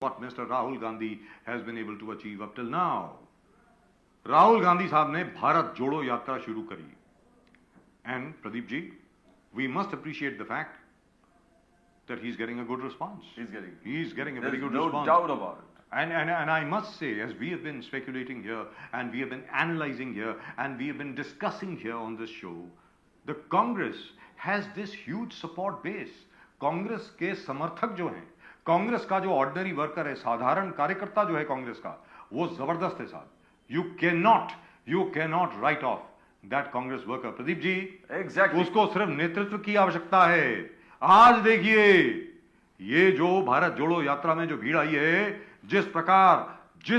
what Mr. Rahul Gandhi has been able to achieve up till now. Rahul Gandhi साहब ने भारत जोड़ो यात्रा शुरू करी. And Pradeep ji, we must appreciate the fact that he's getting a good response. He's getting a very good response. There's no doubt about it. And I must say, as we have been speculating here, and we have been analyzing here, and we have been discussing here on this show, the Congress has this huge support base. Congress के समर्थक जो हैं, कांग्रेस का जो ordinary worker है, साधारण कार्यकर्ता जो है कांग्रेस का, वो जबरदस्त है साहब. You cannot write off that Congress worker. Pradeep ji, Exactly. उसको सिर्फ नेतृत्व की आवश्यकता है. आज देखिए, ये जो भारत जोड़ो यात्रा में जो भीड़ आई है, जिस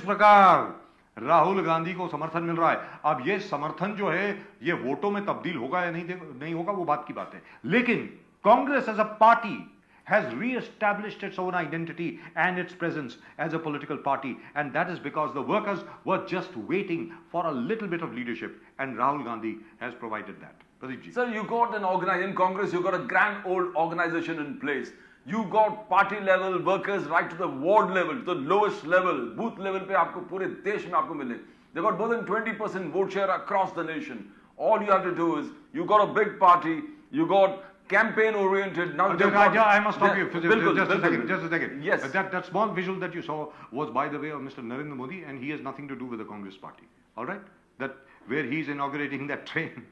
प्रकार राहुल गांधी को समर्थन मिल रहा है, अब ये समर्थन जो है ये वोटों में तब्दील होगा या नहीं होगा वो बात की बात है. लेकिन Congress as a party has re-established its own identity and its presence as a political party, and that is because the workers were just waiting for a little bit of leadership, and Rahul Gandhi has provided that. Pradeep ji. Sir, you got in Congress, you got a grand old organization in place. You got party level workers right to the ward level, to the lowest level, booth level पे आपको पूरे देश में आपको मिले. They got more than 20% vote share across the nation. All you have to do is, you got a big party, you got campaign oriented. Now I must stop you just a second. Yes. That small visual that you saw was by the way of Mr. Narendra Modi, and he has nothing to do with the Congress party. All right? That where he's inaugurating that train.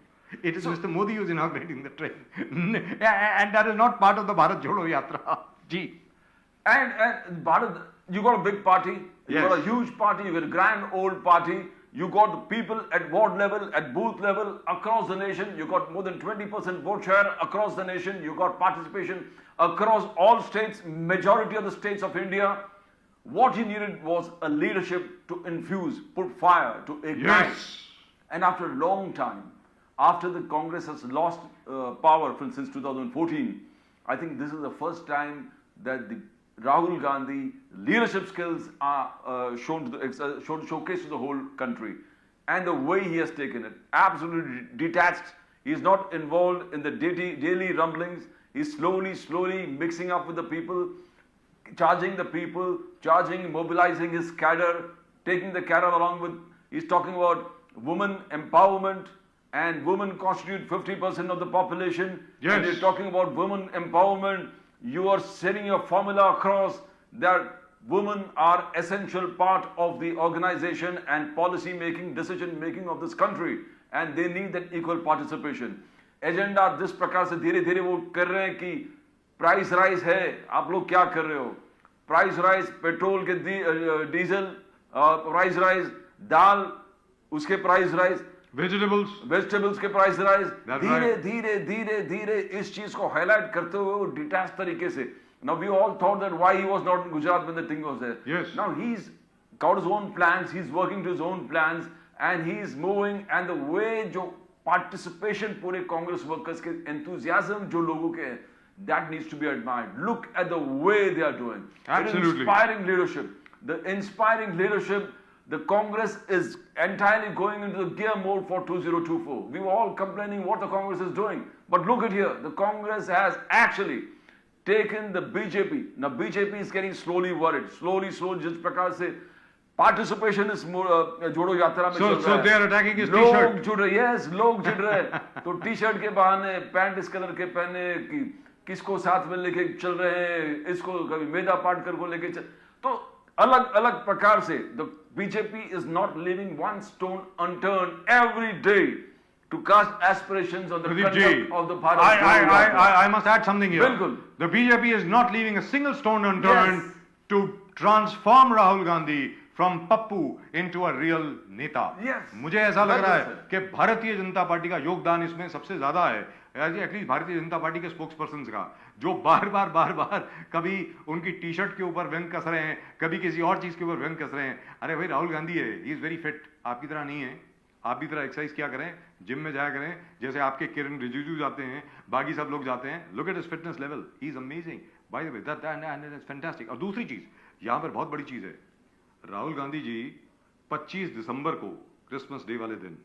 It is Mr. Modi who is inaugurating the train. And that is not part of the Bharat Jodo Yatra. Gee. And Bharat, you got a big party, you got a huge party, you got a grand old party. You got the people at ward level, at booth level, across the nation. You got more than 20% vote share across the nation. You got participation across all states, majority of the states of India. What he needed was a leadership to infuse, put fire, to ignite. Yes. And after a long time, after the Congress has lost power since 2014, I think this is the first time that the Rahul Gandhi leadership skills are showcased to the whole country, and the way he has taken it, absolutely detached. He is not involved in the daily rumblings. He's slowly mixing up with the people, charging, mobilizing his cadre, taking the cadre along with. He's talking about women empowerment, and women constitute 50% of the population. Yes. And he's talking about women empowerment. You are setting your formula across that women are essential part of the organization and policy making, decision making of this country, and they need that equal participation. Agenda जिस प्रकार से धीरे-धीरे वो कर रहे हैं कि price rise है, आप लोग क्या कर रहे हो? प्राइस राइज पेट्रोल के डीजल, प्राइस राइज दाल, उसके प्राइस राइज वेजिटेबल्स के प्राइस राइज, धीरे इस चीज को हाईलाइट करते हुए वो डिटैच तरीके से. Now we all thought that why he was not in Gujarat when the thing was there. Yes. Now he's got his own plans, he's working to his own plans, and he's moving, and the way जो participation पूरे Congress workers के enthusiasm जो लोगों के हैं, that needs to be admired. Look at the way they are doing. Absolutely. Inspiring leadership. The inspiring leadership. The Congress is entirely going into the gear mode for 2024. We were all complaining what the Congress is doing. But look at here, the Congress has actually taken the BJP. Now BJP is getting slowly worried. Slowly, जिस प्रकार से participation is जोड़ो यात्रा में चल रहा है. So they are attacking his t-shirt. लोग जुड़ रहे, yes, लोग जुड़ रहे. तो टी-शर्ट के बहाने, पैंट इस कलर के पहने, किसको साथ में लेके चल रहे हैं, इसको कभी मेधा पाटकर को लेके चल. तो अलग प्रकार से the BJP is not leaving one stone unturned every day to cast aspirations on the conduct of the Bharat. I must add something here. Bilkul. The BJP is not leaving a single stone unturned Yes. to transform Rahul Gandhi from Pappu into a real नेता. Yes. मुझे ऐसा लग रहा है Sir. कि Bharatiya Janata party का योगदान इसमें सबसे ज्यादा है. एटलीस्ट भारतीय जनता पार्टी के स्पोक्स पर्सन का, जो बार बार कभी उनकी टी शर्ट के ऊपर व्यंग कस रहे हैं, कभी किसी और चीज के ऊपर व्यंग कस रहे हैं. अरे भाई राहुल गांधी है, ही इज वेरी फिट, आपकी तरह नहीं है. आप भी तरह एक्सरसाइज किया करें, जिम में जाया करें, जैसे आपके किरण रिजिजू जाते हैं, बाकी सब लोग जाते हैं. Look at his fitness level, he is amazing bye the way, that and it's fantastic. और दूसरी चीज यहाँ पर बहुत बड़ी चीज है, राहुल गांधी जी 25 दिसंबर को क्रिसमस डे वाले दिन,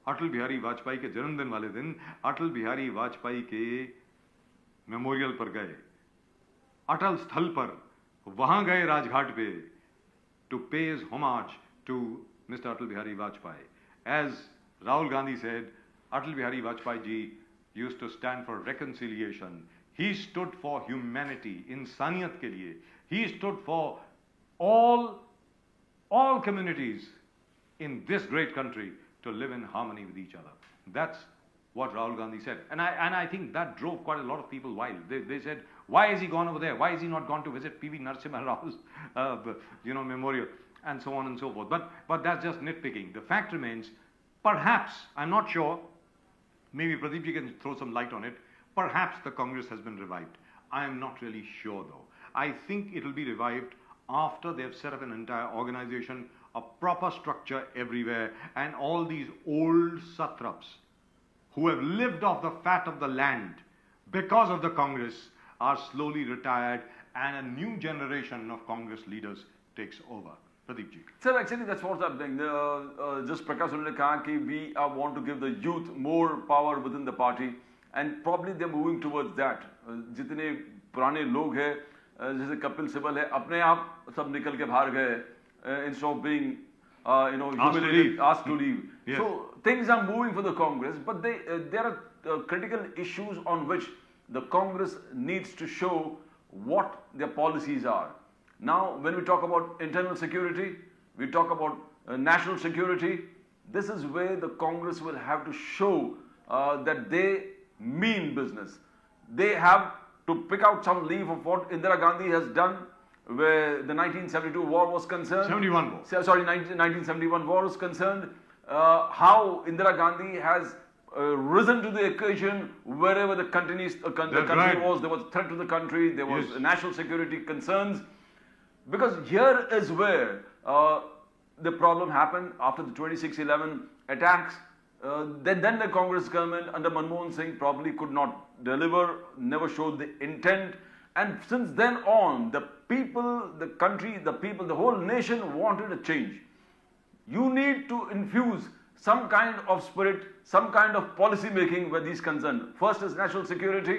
अटल बिहारी वाजपेयी के जन्मदिन वाले दिन, अटल बिहारी वाजपेयी के मेमोरियल पर गए, अटल स्थल पर वहां गए राजघाट पे to pay his homage to Mr. Atal Bihari Vajpayee. As Rahul Gandhi said, Atal Bihari Vajpayee ji used to stand for reconciliation. He stood for humanity, इंसानियत के लिए. He stood for all communities in this great country to live in harmony with each other. That's what Rahul Gandhi said. And I think that drove quite a lot of people wild. They said, why has he gone over there? Why has he not gone to visit P.V. Narasimha Rao's memorial? And so on and so forth. But that's just nitpicking. The fact remains, perhaps, I'm not sure, maybe Pradeep ji can throw some light on it, perhaps the Congress has been revived. I am not really sure though. I think it will be revived after they've set up an entire organization, a proper structure everywhere, and all these old satraps who have lived off the fat of the land because of the Congress are slowly retired, and a new generation of Congress leaders takes over. Pradeep ji. Sir, actually that's what's happening. Just Prakash ne kaha ki we want to give the youth more power within the party, and probably they're moving towards that. जितने पुराने लोग हैं जैसे कपिल सिब्बल है अपने आप सब निकल के बाहर गए instead of being humiliated, asked to leave. Yes. So things are moving for the Congress, but there are critical issues on which the Congress needs to show what their policies are. Now, when we talk about internal security, we talk about national security, this is where the Congress will have to show that they mean business. They have to pick out some leaf of what Indira Gandhi has done where the 1972 war was concerned. 71 war. Sorry, 1971 war was concerned. How Indira Gandhi has risen to the occasion wherever the country right. was. There was a threat to the country, there was Yes. national security concerns. Because here is where the problem happened after the 26/11 attacks. Then the Congress government under Manmohan Singh probably could not deliver, never showed the intent. And since then on, the people, the country, the people, the whole nation wanted a change. You need to infuse some kind of spirit, some kind of policy making where these concerned. First is national security.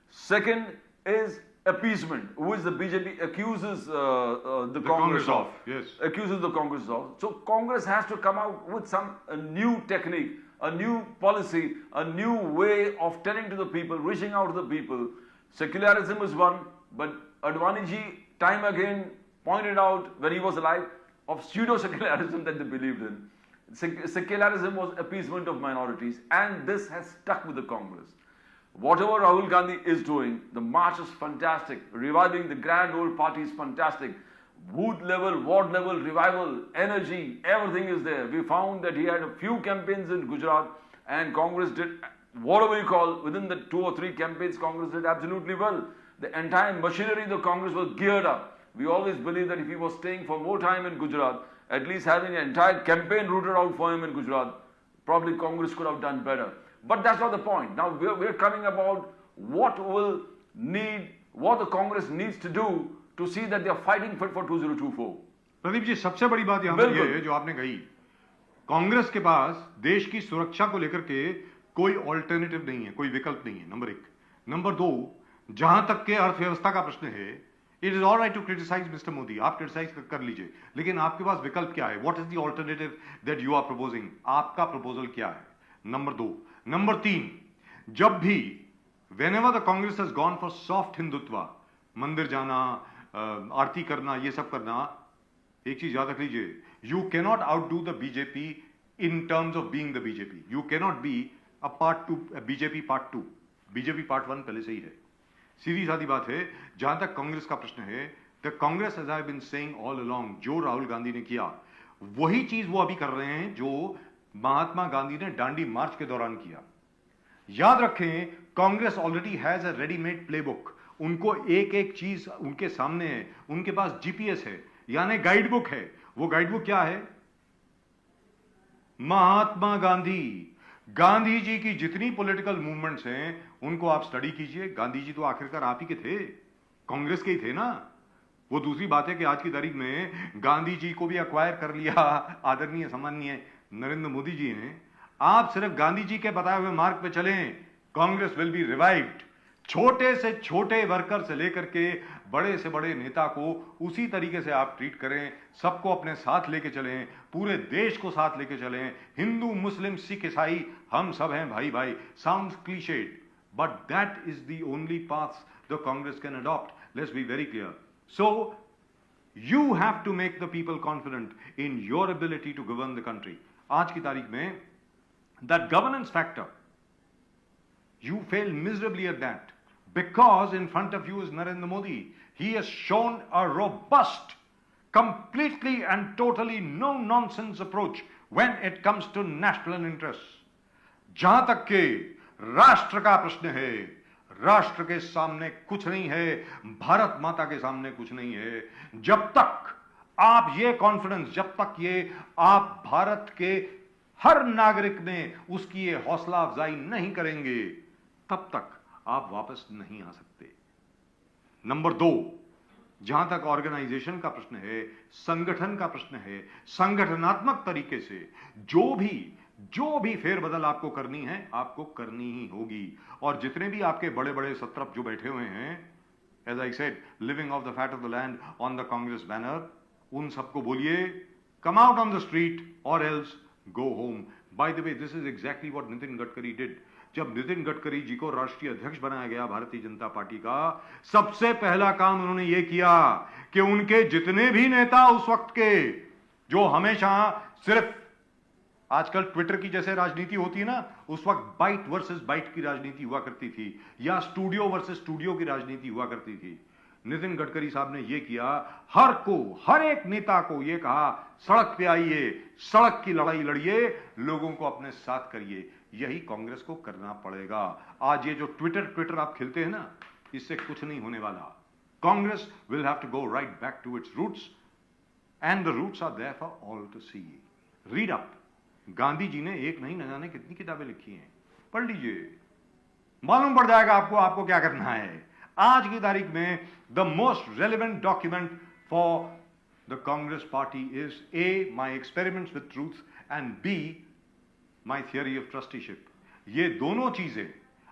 Second is appeasement, which the BJP accuses the Congress of. Yes. Accuses the Congress of. So Congress has to come out with a new technique, a new policy, a new way of telling to the people, reaching out to the people. Secularism is one, but Advani ji time again pointed out when he was alive of pseudo-secularism that they believed in. Secularism was appeasement of minorities, and this has stuck with the Congress. Whatever Rahul Gandhi is doing, the march is fantastic. Reviving the grand old party is fantastic. Booth level, ward level, revival, energy, everything is there. We found that he had a few campaigns in Gujarat, and Congress did whatever you call, within the 2 or 3 campaigns, Congress did absolutely well. The entire machinery of the Congress was geared up. We always believe that if he was staying for more time in Gujarat, at least having an entire campaign rooted out for him in Gujarat, probably Congress could have done better. But that's not the point. Now we're coming about what the Congress needs to do to see that they are fighting fit for 2024. Pradeep ji, सबसे बड़ी बात यहाँ पर ये है जो आपने कही, कांग्रेस के पास देश की सुरक्षा को लेकर के कोई ऑल्टरनेटिव नहीं है, कोई विकल्प नहीं है, नंबर 1. नंबर 2, जहां तक के अर्थव्यवस्था का प्रश्न है, it is all right to criticise mister Modi, आप क्रिटिसाइज कर लीजिए, लेकिन आपके पास विकल्प क्या है? What is the alternative that you are proposing? आपका प्रपोजल क्या है? नंबर 2. नंबर 3, जब भी whenever the Congress has gone for soft Hindutva, मंदिर जाना, आरती करना, ये सब करना, एक चीज याद रख लीजिए, you cannot outdo the BJP in terms of being the BJP. You cannot be a BJP part 2. BJP part 1 पहले से ही है. सीधी सादी बात है. जहां तक कांग्रेस का प्रश्न है, the Congress, as I have been saying all along, जो राहुल गांधी ने किया, वही चीज वो अभी कर रहे हैं जो महात्मा गांधी ने दांडी मार्च के दौरान किया. याद रखें, Congress already has a readymade playbook. उनको एक एक चीज उनके सामने है. उनके पास जीपीएस है, यानी गाइड बुक है. वो गाइड बुक क्या है? महात्मा गांधी जी की जितनी पॉलिटिकल मूवमेंट्स हैं उनको आप स्टडी कीजिए. गांधी जी तो आखिरकार आप ही के थे, कांग्रेस के ही थे ना. वो दूसरी बात है कि आज की तारीख में गांधी जी को भी अक्वायर कर लिया आदरणीय सम्माननीय नरेंद्र मोदी जी ने. आप सिर्फ गांधी जी के बताए हुए मार्ग पे चलें, कांग्रेस विल बी रिवाइव्ड. छोटे से छोटे वर्कर से लेकर के बड़े से बड़े नेता को उसी तरीके से आप ट्रीट करें, सबको अपने साथ लेके चलें, पूरे देश को साथ लेके चलें, हिंदू मुस्लिम सिख ईसाई हम सब हैं भाई भाई. Sounds cliched, but that is the only path the Congress can adopt. Let's be very clear. So you have to make the people confident in your ability to govern the country. आज की तारीख में that governance factor, you fail miserably at that, because in front of you is Narendra Modi. He has shown a robust, completely and totally no nonsense approach when it comes to national interests. जहां तक के राष्ट्र का प्रश्न है, राष्ट्र के सामने कुछ नहीं है, भारत माता के सामने कुछ नहीं है. जब तक आप ये कॉन्फिडेंस, जब तक ये आप भारत के हर नागरिक में उसकी ये हौसला अफजाई नहीं करेंगे, तब तक आप वापस नहीं आ सकते. नंबर 2, जहां तक ऑर्गेनाइजेशन का प्रश्न है, संगठन का प्रश्न है, संगठनात्मक तरीके से जो भी फेरबदल आपको करनी है, आपको करनी ही होगी. और जितने भी आपके बड़े बड़े सत्रप जो बैठे हुए हैं, as I said, living off the fat of the land on the Congress banner, उन सबको बोलिए come out on the street और else go home. By the way, this is exactly what Nitin Gadkari did. जब नितिन गडकरी जी को राष्ट्रीय अध्यक्ष बनाया गया भारतीय जनता पार्टी का, सबसे पहला काम उन्होंने यह किया कि उनके जितने भी नेता उस वक्त के, जो हमेशा सिर्फ आजकल ट्विटर की जैसे राजनीति होती है ना, उस वक्त बाइट वर्सेस बाइट की राजनीति हुआ करती थी, या स्टूडियो वर्सेस स्टूडियो की राजनीति हुआ करती थी. नितिन गडकरी साहब ने यह किया, हर एक नेता को यह कहा, सड़क पे आइए, सड़क की लड़ाई लड़िए, लोगों को अपने साथ करिए. यही कांग्रेस को करना पड़ेगा. आज ये जो ट्विटर आप खिलते हैं ना, इससे कुछ नहीं होने वाला. Congress will have to go right back to its roots, and the roots are there for all to see. Read up. Gandhi ji ने एक नहीं न जाने कितनी किताबें लिखी हैं, पढ़ लीजिए, मालूम पड़ जाएगा आपको क्या करना है. आज की तारीख में the most relevant document for the Congress party is A, my experiments with truth, and B, my theory of trusteeship. ये दोनों चीजें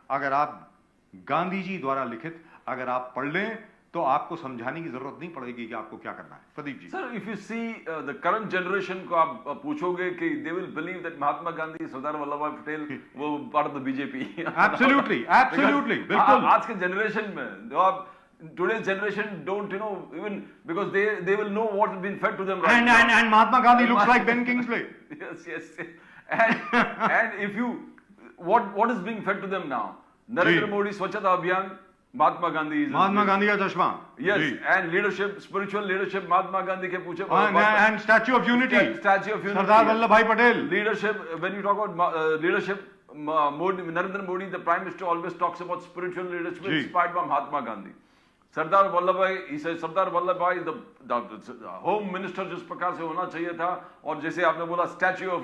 अगर आप गांधी जी द्वारा लिखित अगर आप पढ़ लें, तो आपको समझाने की जरूरत नहीं पड़ेगी कि आपको क्या करना है. Pradeep ji. Sir, if you see the current generation को आप पूछोगे कि they will believe that Mahatma Gandhi, Sardar Vallabh Bhai Patel वो part of the BJP. Absolutely बिल्कुल. आज के जनरेशन में जो आप today's generation don't even because they will know what has been fed to them right now. And Mahatma Gandhi looks like Ben Kingsley. Yes. And if you what is being fed to them now? Narendra Modi Swachhata Abhiyan, Mahatma Gandhi का चश्मा. Yes, and leadership, spiritual leadership, Mahatma Gandhi के पूछे. And Statue of Unity. Sardar Vallabh Bhai Patel. Leadership, when you talk about leadership, Narendra Modi, the Prime Minister, always talks about spiritual leadership inspired by Mahatma Gandhi. Sardar Vallabhbhai, he says Sardar Vallabhbhai, the Home Minister जिस प्रकार से होना चाहिए था, और जैसे आपने बोला स्टैच्यू ऑफ,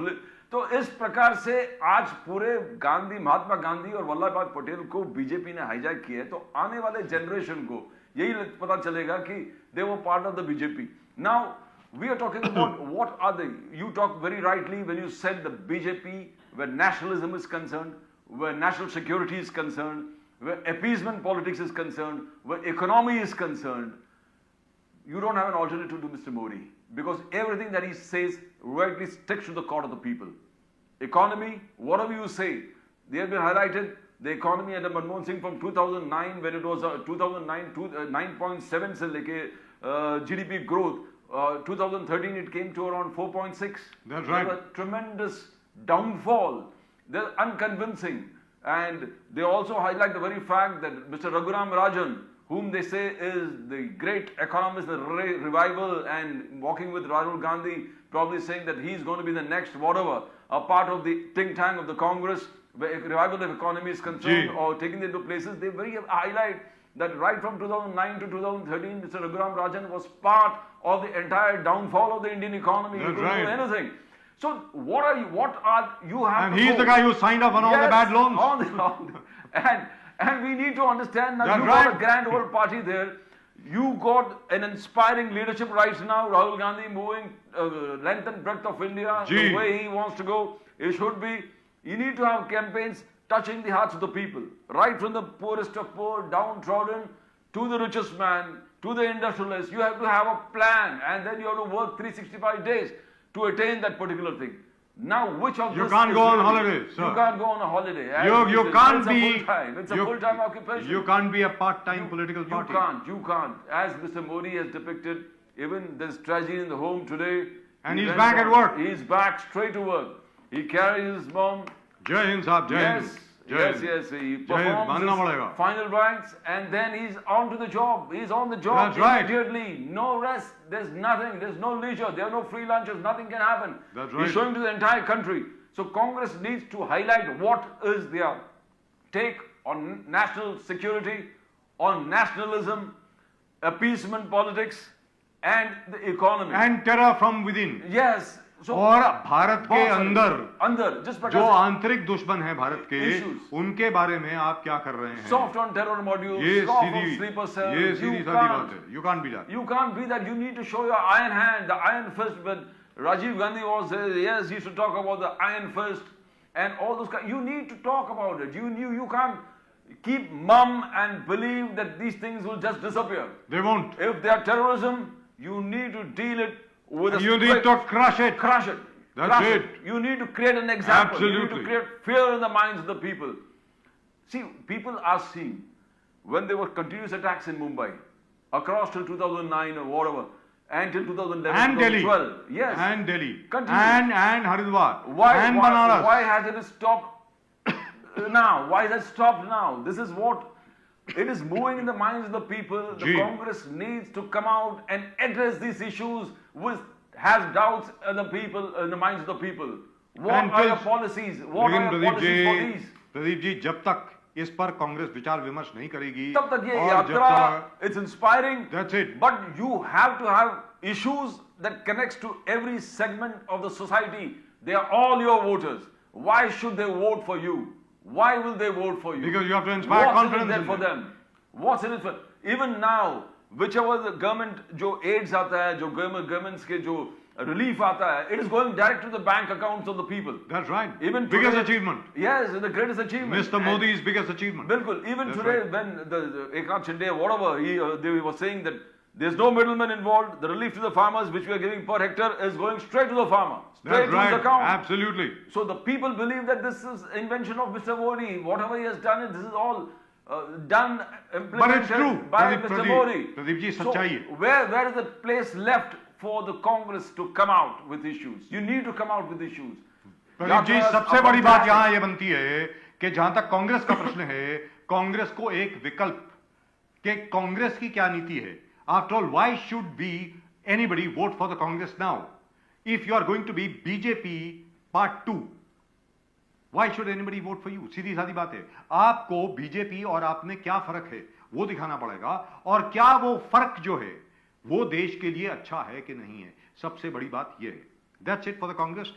तो इस प्रकार से आज पूरे गांधी, महात्मा गांधी और वल्लभ भाई पटेल को बीजेपी ने हाईजैक किया है. तो आने वाले जनरेशन को यही पता चलेगा कि they were part of the BJP. Now we are talking about what are they. You talk very rightly when you said the BJP, where nationalism is concerned, where national security is concerned, where appeasement politics is concerned, where economy is concerned, you don't have an alternative to Mr. Modi, because everything that he says rightly sticks to the core of the people. Economy, whatever you say, they have been highlighted. The economy under Manmohan Singh from 2009, when it was 9.7 se leke GDP growth, 2013 it came to around 4.6. That's right. There was a tremendous downfall. They're unconvincing. And they also highlight the very fact that Mr. Raghuram Rajan, whom they say is the great economist, the revival, and walking with Rahul Gandhi, probably saying that he's going to be the next whatever, a part of the think tank of the Congress, where revival of economy is concerned, or taking it to places, they very highlight that right from 2009 to 2013, Mr. Raghuram Rajan was part of the entire downfall of the Indian economy. He couldn't do anything. So what are you have? And he's the guy who signed off on all the bad loans. And we need to understand that you got a grand old party there. You got an inspiring leadership right now. Rahul Gandhi moving length and breadth of India the way he wants to go. It should be. You need to have campaigns touching the hearts of the people, right from the poorest of poor, downtrodden, to the richest man, to the industrialists. You have to have a plan, and then you have to work 365 days to attain that particular thing. Now, which of You this can't is go on really- holiday, sir. You can't go on a holiday. You can't be. It's a full-time occupation. You can't be a part-time political party. You can't. As Mr. Modi has depicted, even there's tragedy in the home today. And he he's went back at work. He's back straight to work. He carries his mom. Jai Hind Sahab, Jai Hind. Yes. He performs मानना पड़ेगा. his final ranks, and then he's on to the job. He's on the job That's right. immediately. No rest. There's nothing. There's no leisure. There are no free lunches. Nothing can happen. That's right. He's showing to the entire country. So Congress needs to highlight what is their take on national security, on nationalism, appeasement politics, and the economy. And terror from within. Yes. So और भारत के अंदर just जो आंतरिक दुश्मन है भारत के issues. उनके बारे में आप क्या कर रहे हैं? Soft on terror modules, ये soft on Sidhi sleeper cells. ये सीधी सादी बात है. You can't be that. You can't be that. You need to show your iron hand, the iron fist. When Rajiv Gandhi was yes, he used to talk about the iron fist and all those. You need to talk about it. You can't keep mum and believe that these things will just disappear. They won't. If they are terrorism, you need to deal it with a You need to crush it. Crush it. That's Crush it. You need to create an example. Absolutely. You need to create fear in the minds of the people. See, people are seeing when there were continuous attacks in Mumbai, across till 2009 or whatever, and till 2011, And Delhi. 2012. Yes. And Delhi. Continuous. And Haridwar. Why Banaras. Why hasn't it stopped now? Why has it stopped now? This is what it is moving in the minds of the people. The Gee. Congress needs to come out and address these issues which has doubts in the people, in the minds of the people. What And are your just- policies? What are लेकिन your policies for these? Pradeep ji जब तक इस पर कांग्रेस विचार विमर्श नहीं करेगी तब तक ये और जब यात्रा, तक it's inspiring. That's it. But you have to have issues that connects to every segment of the society. They are all your voters. Why should they vote for you? Why will they vote for you? Because you have to inspire What's confidence in it there in for them? What's in it for? Even now, whichever the government जो aids आता है, जो governments के जो relief आता है, it is going direct to the bank accounts of the people. That's right. Even Biggest today- achievement. Yes, the greatest achievement. Mr. And- Modi's biggest achievement. Bilkul. Even That's today, right. when the Eknath Shinde or whatever, they were saying that there's no middleman involved. The relief to the farmers, which we are giving per hectare, is going straight to the farmer, straight That's to right. his account. Absolutely. So the people believe that this is invention of Mr. Modi. Whatever he has done, this is all done, implemented But it's true. by Pradeep- Mr. Pradeep- Modi. Pradeep ji, So सच्चाई है. where is the place left for the Congress to come out with issues? You need to come out with issues. Pradeep ji Yatras सबसे are बड़ी बात fantastic. यहाँ ये बनती है कि जहां तक कांग्रेस का प्रश्न है कांग्रेस को एक विकल्प कि कांग्रेस की क्या नीति है after all why should be anybody vote for the Congress now if you are going to be BJP part 2 why should anybody vote for you सीधी सादी बात है आपको बीजेपी और आप में क्या फर्क है वो दिखाना पड़ेगा और क्या वो फर्क जो है वो देश के लिए अच्छा है कि नहीं है सबसे बड़ी बात ये है that's it for the Congress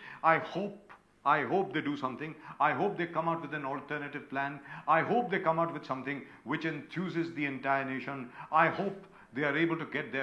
I hope they do something. I hope they come out with an alternative plan. I hope they come out with something which enthuses the entire nation. I hope they are able to get there.